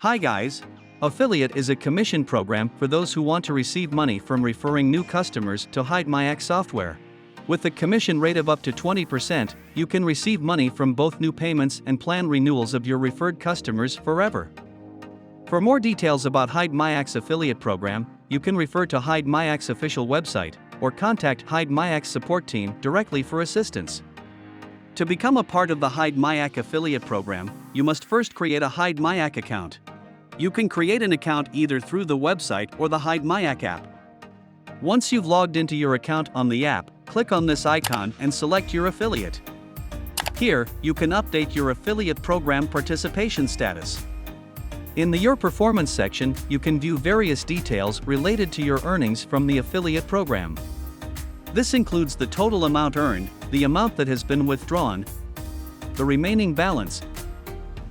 Hi guys! Affiliate is a commission program for those who want to receive money from referring new customers to Hidemyacc software. With a commission rate of up to 20%, you can receive money from both new payments and plan renewals of your referred customers forever. For more details about Hidemyacc's affiliate program, you can refer to Hidemyacc's official website, or contact Hidemyacc's support team directly for assistance. To become a part of the Hidemyacc affiliate program, you must first create a Hidemyacc account. You can create an account either through the website or the Hidemyacc app. Once you've logged into your account on the app, click on this icon and select your affiliate. Here, you can update your affiliate program participation status. In the Your Performance section, you can view various details related to your earnings from the affiliate program. This includes the total amount earned, the amount that has been withdrawn, the remaining balance,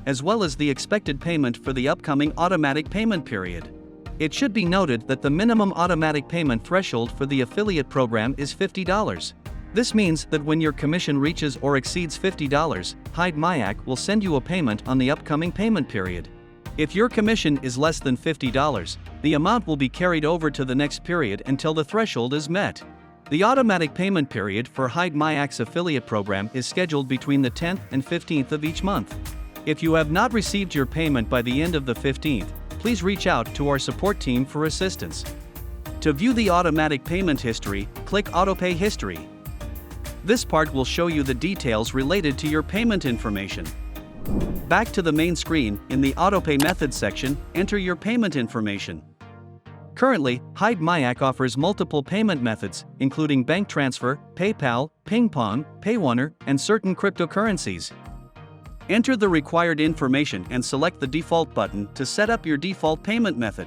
as well as the expected payment for the upcoming automatic payment period. It should be noted that the minimum automatic payment threshold for the affiliate program is $50. This means that when your commission reaches or exceeds $50, Hidemyacc will send you a payment on the upcoming payment period. If your commission is less than $50, the amount will be carried over to the next period until the threshold is met. The automatic payment period for Hidemyacc's affiliate program is scheduled between the 10th and 15th of each month. If you have not received your payment by the end of the 15th, please reach out to our support team for assistance. To view the automatic payment history, click Autopay History. This part will show you the details related to your payment information. Back to the main screen, in the Autopay Methods section, enter your payment information. Currently, Hidemyacc offers multiple payment methods, including bank transfer, PayPal, Ping Pong, PayOne, and certain cryptocurrencies. Enter the required information and select the Default button to set up your default payment method.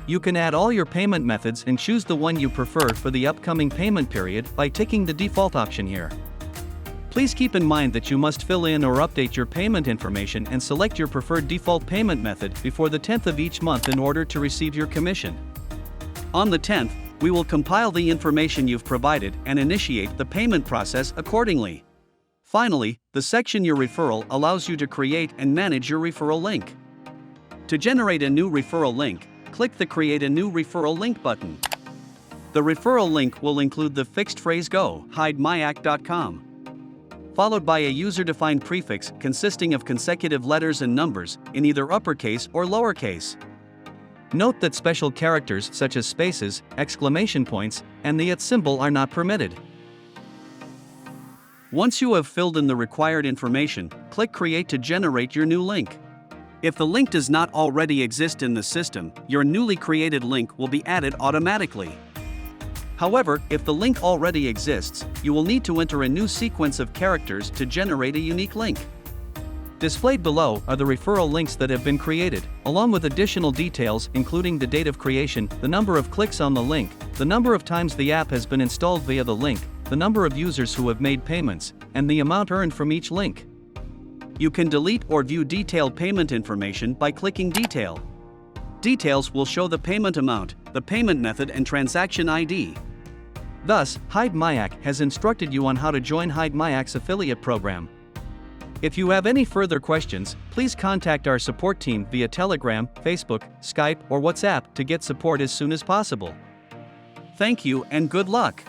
You can add all your payment methods and choose the one you prefer for the upcoming payment period by ticking the default option here. Please keep in mind that you must fill in or update your payment information and select your preferred default payment method before the 10th of each month in order to receive your commission. On the 10th, we will compile the information you've provided and initiate the payment process accordingly. Finally, the section Your Referral allows you to create and manage your referral link. To generate a new referral link, click the Create a New Referral Link button. The referral link will include the fixed phrase Go Hidemyacc.com, followed by a user-defined prefix consisting of consecutive letters and numbers in either uppercase or lowercase. Note that special characters such as spaces, exclamation points, and the @ symbol are not permitted. Once you have filled in the required information, click Create to generate your new link. If the link does not already exist in the system, your newly created link will be added automatically. However, if the link already exists, you will need to enter a new sequence of characters to generate a unique link. Displayed below are the referral links that have been created, along with additional details including the date of creation, the number of clicks on the link, the number of times the app has been installed via the link, the number of users who have made payments, and the amount earned from each link. You can delete or view detailed payment information by clicking Detail. Details will show the payment amount, the payment method and transaction ID. Thus, Hidemyacc has instructed you on how to join Hidemyacc's affiliate program. If you have any further questions, please contact our support team via Telegram, Facebook, Skype, or WhatsApp to get support as soon as possible. Thank you and good luck!